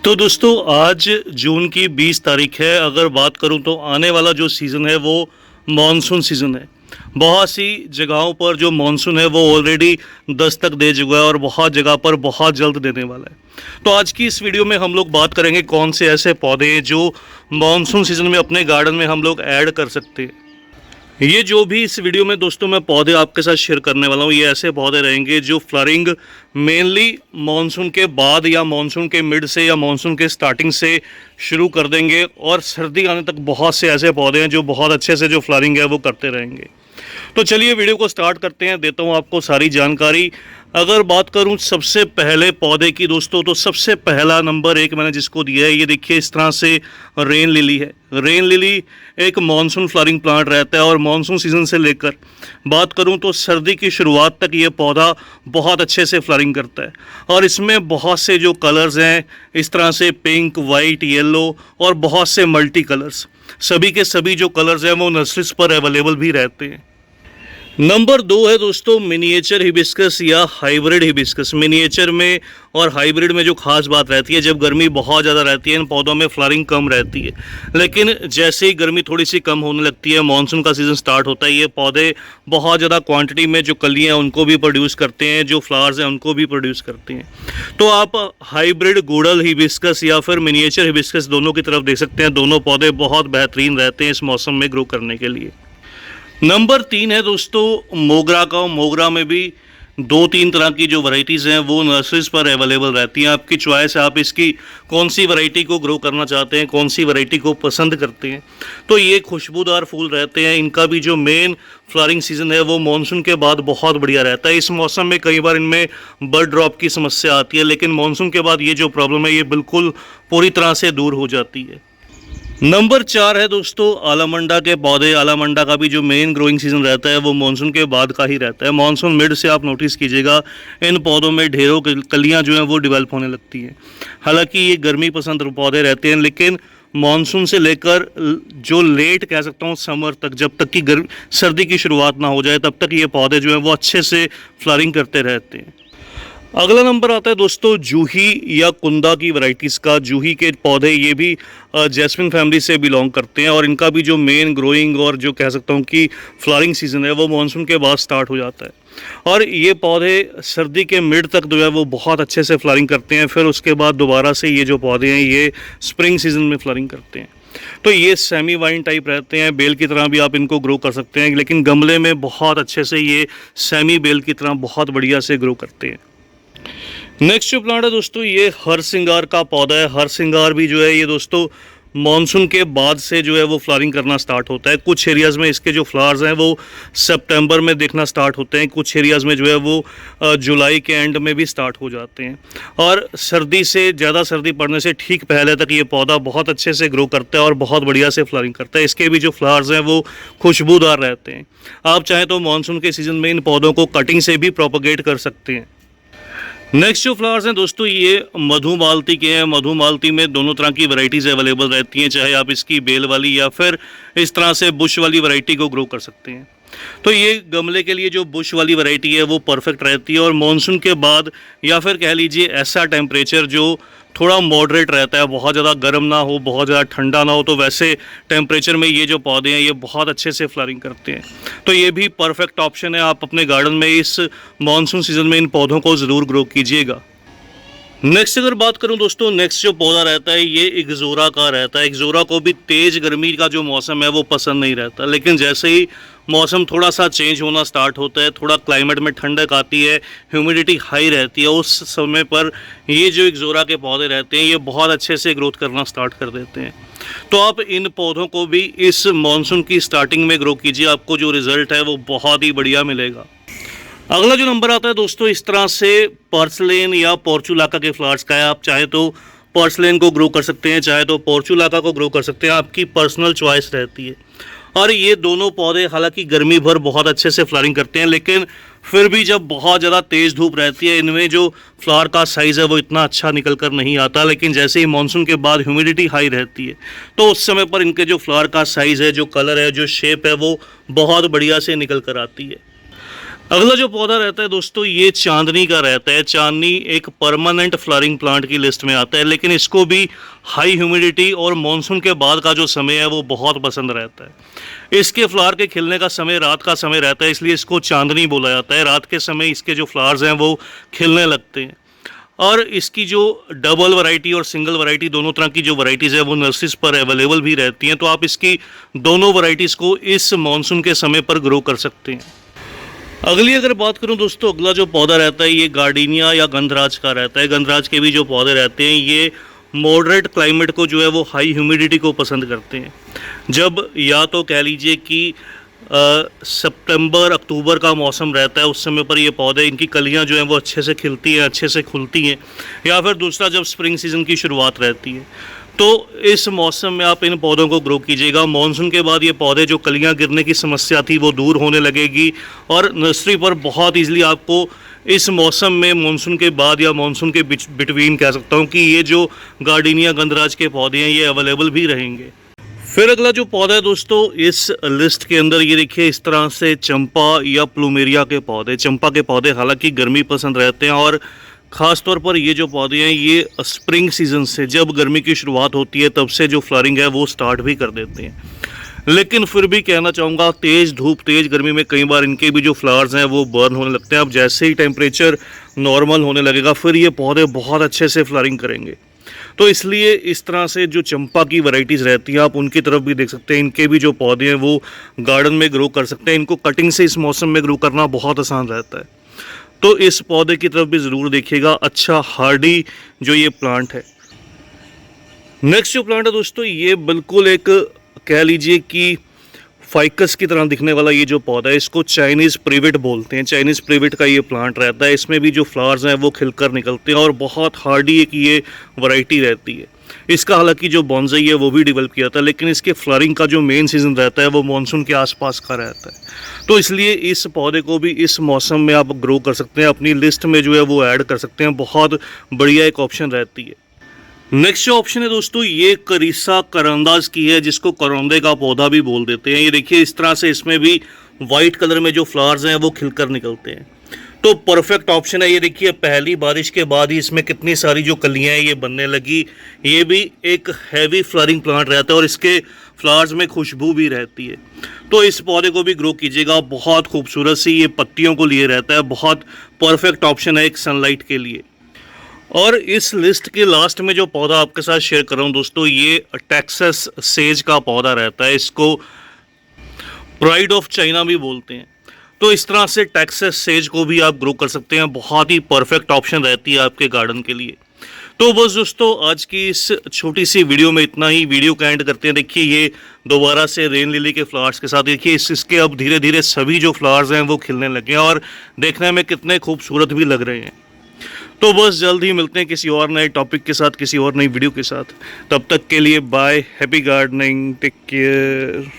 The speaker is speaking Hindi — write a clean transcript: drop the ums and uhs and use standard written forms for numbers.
तो दोस्तों आज जून की 20 तारीख है। अगर बात करूं तो आने वाला जो सीज़न है वो मॉनसून सीज़न है। बहुत सी जगहों पर जो मॉनसून है वो ऑलरेडी दस्तक दे चुका है और बहुत जगह पर बहुत जल्द देने वाला है। तो आज की इस वीडियो में हम लोग बात करेंगे कौन से ऐसे पौधे हैं जो मॉनसून सीज़न में अपने गार्डन में हम लोग ऐड कर सकते हैं। ये जो भी इस वीडियो में दोस्तों मैं पौधे आपके साथ शेयर करने वाला हूँ, ये ऐसे पौधे रहेंगे जो फ्लरिंग मेनली मॉनसून के बाद या मॉनसून के मिड से या मॉनसून के स्टार्टिंग से शुरू कर देंगे और सर्दी आने तक बहुत से ऐसे पौधे हैं जो बहुत अच्छे से जो फ्लरिंग है वो करते रहेंगे। तो चलिए वीडियो को स्टार्ट करते हैं, देता हूँ आपको सारी जानकारी। अगर बात करूं सबसे पहले पौधे की दोस्तों, तो सबसे पहला नंबर 1 मैंने जिसको दिया है, ये देखिए इस तरह से रेन लिली है। रेन लिली एक मॉनसून फ्लावरिंग प्लांट रहता है और मॉनसून सीज़न से लेकर बात करूं तो सर्दी की शुरुआत तक ये पौधा बहुत अच्छे से फ्लावरिंग करता है। और इसमें बहुत से जो कलर्स हैं इस तरह से पिंक, वाइट, येलो और बहुत से मल्टी कलर्स, सभी के सभी जो कलर्स हैं वो नर्सरीज पर अवेलेबल भी रहते हैं। नंबर 2 है दोस्तों मिनिएचर हिबिस्कस या हाइब्रिड हिबिस्कस। मिनिएचर में और हाइब्रिड में जो खास बात रहती है, जब गर्मी बहुत ज़्यादा रहती है इन पौधों में फ्लावरिंग कम रहती है, लेकिन जैसे ही गर्मी थोड़ी सी कम होने लगती है, मानसून का सीज़न स्टार्ट होता है, ये पौधे बहुत ज़्यादा क्वांटिटी में जो कलियाँ हैं उनको भी प्रोड्यूस करते हैं, जो फ्लावर्स हैं उनको भी प्रोड्यूस करते हैं। तो आप हाइब्रिड गुड़ल हिबिस्कस या फिर मिनिएचर हिबिस्कस दोनों की तरफ देख सकते हैं। दोनों पौधे बहुत बेहतरीन रहते हैं इस मौसम में ग्रो करने के लिए। नंबर 3 है दोस्तों मोगरा का। मोगरा में भी 2-3 तरह की जो वैरायटीज़ हैं वो नर्सरीज पर अवेलेबल रहती हैं। आपकी चॉइस है, आप इसकी कौन सी वैरायटी को ग्रो करना चाहते हैं, कौन सी वैरायटी को पसंद करते हैं। तो ये खुशबूदार फूल रहते हैं। इनका भी जो मेन फ्लावरिंग सीज़न है वो मानसून के बाद बहुत बढ़िया रहता है। इस मौसम में कई बार इनमें बर्ड ड्रॉप की समस्या आती है, लेकिन मानसून के बाद ये जो प्रॉब्लम है ये बिल्कुल पूरी तरह से दूर हो जाती है। नंबर 4 है दोस्तों आलामंडा के पौधे। आलामंडा का भी जो मेन ग्रोइंग सीजन रहता है वो मानसून के बाद का ही रहता है। मानसून मिड से आप नोटिस कीजिएगा इन पौधों में ढेरों कलियां जो हैं वो डेवलप होने लगती हैं। हालांकि ये गर्मी पसंद पौधे रहते हैं, लेकिन मानसून से लेकर जो लेट कह सकता हूँ समर तक, जब तक कि सर्दी की शुरुआत ना हो जाए तब तक ये पौधे जो हैं वो अच्छे से फ्लावरिंग करते रहते हैं। अगला नंबर आता है दोस्तों जूही या कुंदा की वैरायटीज़ का। जूही के पौधे ये भी जैस्मिन फैमिली से बिलोंग करते हैं और इनका भी जो मेन ग्रोइंग और जो कह सकता हूँ कि फ्लावरिंग सीज़न है वो मानसून के बाद स्टार्ट हो जाता है। और ये पौधे सर्दी के मिड तक जो है वो बहुत अच्छे से फ्लावरिंग करते हैं। फिर उसके बाद दोबारा से ये जो पौधे हैं ये स्प्रिंग सीजन में फ्लावरिंग करते हैं। तो ये सेमी वाइन टाइप रहते हैं, बेल की तरह भी आप इनको ग्रो कर सकते हैं, लेकिन गमले में बहुत अच्छे से ये सेमी बेल की तरह बहुत बढ़िया से ग्रो करते हैं। नेक्स्ट जो प्लांट है दोस्तों ये हर सिंगार का पौधा है। हर सिंगार भी जो है ये दोस्तों मानसून के बाद से जो है वो फ्लावरिंग करना स्टार्ट होता है। कुछ एरियाज़ में इसके जो फ्लावर्स हैं वो सितंबर में देखना स्टार्ट होते हैं, कुछ एरियाज़ में जो है वो जुलाई के एंड में भी स्टार्ट हो जाते हैं। और सर्दी से ज़्यादा सर्दी पड़ने से ठीक पहले तक ये पौधा बहुत अच्छे से ग्रो करता है और बहुत बढ़िया से फ्लावरिंग करता है। इसके भी जो फ्लावर्स हैं वो खुशबूदार रहते हैं। आप चाहें तो मानसून के सीज़न में इन पौधों को कटिंग से भी प्रोपोगेट कर सकते हैं। नेक्स्ट जो फ्लावर्स हैं दोस्तों ये मधुमालती के हैं। मधुमालती में दोनों तरह की वैरायटीज़ अवेलेबल रहती हैं, चाहे आप इसकी बेल वाली या फिर इस तरह से बुश वाली वैरायटी को ग्रो कर सकते हैं। तो ये गमले के लिए जो बुश वाली वैरायटी है वो परफेक्ट रहती है। और मानसून के बाद या फिर कह लीजिए ऐसा टेम्परेचर जो थोड़ा मॉडरेट रहता है, बहुत ज़्यादा गर्म ना हो बहुत ज़्यादा ठंडा ना हो, तो वैसे टेम्परेचर में ये जो पौधे हैं ये बहुत अच्छे से फ्लावरिंग करते हैं। तो ये भी परफेक्ट ऑप्शन है। आप अपने गार्डन में इस मानसून सीज़न में इन पौधों को ज़रूर ग्रो कीजिएगा। नेक्स्ट अगर बात करूं दोस्तों, नेक्स्ट जो पौधा रहता है ये इग्जोरा का रहता है। इग्जोरा को भी तेज़ गर्मी का जो मौसम है वो पसंद नहीं रहता, लेकिन जैसे ही मौसम थोड़ा सा चेंज होना स्टार्ट होता है, थोड़ा क्लाइमेट में ठंडक आती है, ह्यूमिडिटी हाई रहती है, उस समय पर ये जो इग्जोरा के पौधे रहते हैं ये बहुत अच्छे से ग्रोथ करना स्टार्ट कर देते हैं। तो आप इन पौधों को भी इस मानसून की स्टार्टिंग में ग्रो कीजिए, आपको जो रिज़ल्ट है वो बहुत ही बढ़िया मिलेगा। अगला जो नंबर आता है दोस्तों इस तरह से पर्सलेन या पोर्चुलाका के फ्लावर्स का है। आप चाहे तो पर्सलेन को ग्रो कर सकते हैं, चाहे तो पोर्चुलाका को ग्रो कर सकते हैं, आपकी पर्सनल चॉइस रहती है। और ये दोनों पौधे हालांकि गर्मी भर बहुत अच्छे से फ्लावरिंग करते हैं, लेकिन फिर भी जब बहुत ज़्यादा तेज़ धूप रहती है इनमें जो फ्लावर का साइज़ है वो इतना अच्छा निकल कर नहीं आता। लेकिन जैसे ही मानसून के बाद ह्यूमिडिटी हाई रहती है तो उस समय पर इनके जो फ्लावर का साइज़ है, जो कलर है, जो शेप है वो बहुत बढ़िया से निकल कर आती है। अगला जो पौधा रहता है दोस्तों ये चांदनी का रहता है। चांदनी एक परमानेंट फ्लावरिंग प्लांट की लिस्ट में आता है, लेकिन इसको भी हाई ह्यूमिडिटी और मॉनसून के बाद का जो समय है वो बहुत पसंद रहता है। इसके फ्लावर के खिलने का समय रात का समय रहता है, इसलिए इसको चांदनी बोला जाता है। रात के समय इसके जो फ्लावर्स हैं वो खिलने लगते हैं। और इसकी जो डबल वैरायटी और सिंगल वैरायटी दोनों तरह की जो वैरायटीज़ है वो नर्सरीज पर अवेलेबल भी रहती हैं, तो आप इसकी दोनों वैरायटीज़ को इस मॉनसून के समय पर ग्रो कर सकते हैं। अगली अगर बात करूं दोस्तों, अगला जो पौधा रहता है ये गार्डिनिया या गंधराज का रहता है। गंधराज के भी जो पौधे रहते हैं ये मॉडरेट क्लाइमेट को जो है वो हाई ह्यूमिडिटी को पसंद करते हैं। जब या तो कह लीजिए कि सितंबर अक्टूबर का मौसम रहता है, उस समय पर ये पौधे इनकी कलियां जो हैं वो अच्छे से खिलती हैं, अच्छे से खुलती हैं। या फिर दूसरा जब स्प्रिंग सीज़न की शुरुआत रहती है, तो इस मौसम में आप इन पौधों को ग्रो कीजिएगा। मानसून के बाद ये पौधे जो कलियां गिरने की समस्या थी वो दूर होने लगेगी और नर्सरी पर बहुत ईजिली आपको इस मौसम में मानसून के बाद या मानसून के बिटवीन कह सकता हूँ कि ये जो गार्डिनिया गंधराज के पौधे हैं ये अवेलेबल भी रहेंगे। फिर अगला जो पौधा है दोस्तों इस लिस्ट के अंदर ये देखिए इस तरह से चंपा या प्लूमेरिया के पौधे। चंपा के पौधे हालांकि गर्मी पसंद रहते हैं और ख़ास तौर पर ये जो पौधे हैं ये स्प्रिंग सीज़न से, जब गर्मी की शुरुआत होती है तब से जो फ्लावरिंग है वो स्टार्ट भी कर देते हैं। लेकिन फिर भी कहना चाहूँगा तेज़ धूप तेज़ गर्मी में कई बार इनके भी जो फ्लावर्स हैं वो बर्न होने लगते हैं। अब जैसे ही टेम्परेचर नॉर्मल होने लगेगा फिर ये पौधे बहुत अच्छे से फ्लावरिंग करेंगे। तो इसलिए इस तरह से जो चंपा की वैरायटीज़ रहती हैं आप उनकी तरफ भी देख सकते हैं। इनके भी जो पौधे हैं वो गार्डन में ग्रो कर सकते हैं। इनको कटिंग से इस मौसम में ग्रो करना बहुत आसान रहता है, तो इस पौधे की तरफ भी ज़रूर देखिएगा। अच्छा हार्डी जो ये प्लांट है। नेक्स्ट जो प्लांट है दोस्तों ये बिल्कुल एक कह लीजिए कि फाइकस की तरह दिखने वाला ये जो पौधा है इसको चाइनीज़ प्रिवेट बोलते हैं। चाइनीज़ प्रिवेट का ये प्लांट रहता है। इसमें भी जो फ्लावर्स हैं वो खिलकर निकलते हैं और बहुत हार्डी एक ये वैरायटी रहती है। इसका हालांकि जो बॉन्साई है वो भी डेवलप किया था, लेकिन इसके फ्लावरिंग का जो मेन सीज़न रहता है वो मानसून के आसपास का रहता है। तो इसलिए इस पौधे को भी इस मौसम में आप ग्रो कर सकते हैं, अपनी लिस्ट में जो है वो ऐड कर सकते हैं। बहुत बढ़िया एक ऑप्शन रहती है। नेक्स्ट जो ऑप्शन है दोस्तों ये करीसा करंदाज की है, जिसको करौंदे का पौधा भी बोल देते हैं। ये देखिए इस तरह से इसमें भी वाइट कलर में जो फ्लावर्स हैं वो खिलकर निकलते हैं, तो परफेक्ट ऑप्शन है। ये देखिए पहली बारिश के बाद ही इसमें कितनी सारी जो कलियां हैं ये बनने लगी। ये भी एक हैवी फ्लावरिंग प्लांट रहता है और इसके फ्लावर्स में खुशबू भी रहती है, तो इस पौधे को भी ग्रो कीजिएगा। बहुत खूबसूरत सी ये पत्तियों को लिए रहता है, बहुत परफेक्ट ऑप्शन है एक सनलाइट के लिए। और इस लिस्ट के लास्ट में जो पौधा आपके साथ शेयर कर रहा हूँ दोस्तों ये टेक्सास सेज का पौधा रहता है। इसको प्राइड ऑफ चाइना भी बोलते हैं। तो इस तरह से टेक्सास सेज को भी आप ग्रो कर सकते हैं। बहुत ही परफेक्ट ऑप्शन रहती है आपके गार्डन के लिए। तो बस दोस्तों आज की इस छोटी सी वीडियो में इतना ही। वीडियो का एंड करते हैं। देखिए ये दोबारा से रेन लिली के फ्लावर्स के साथ देखिए इसके अब धीरे धीरे सभी जो फ्लावर्स हैं वो खिलने लगे हैं और देखने में कितने खूबसूरत भी लग रहे हैं। तो बस जल्द ही मिलते हैं किसी और नए टॉपिक के साथ, किसी और नई वीडियो के साथ। तब तक के लिए bye, happy gardening, take care.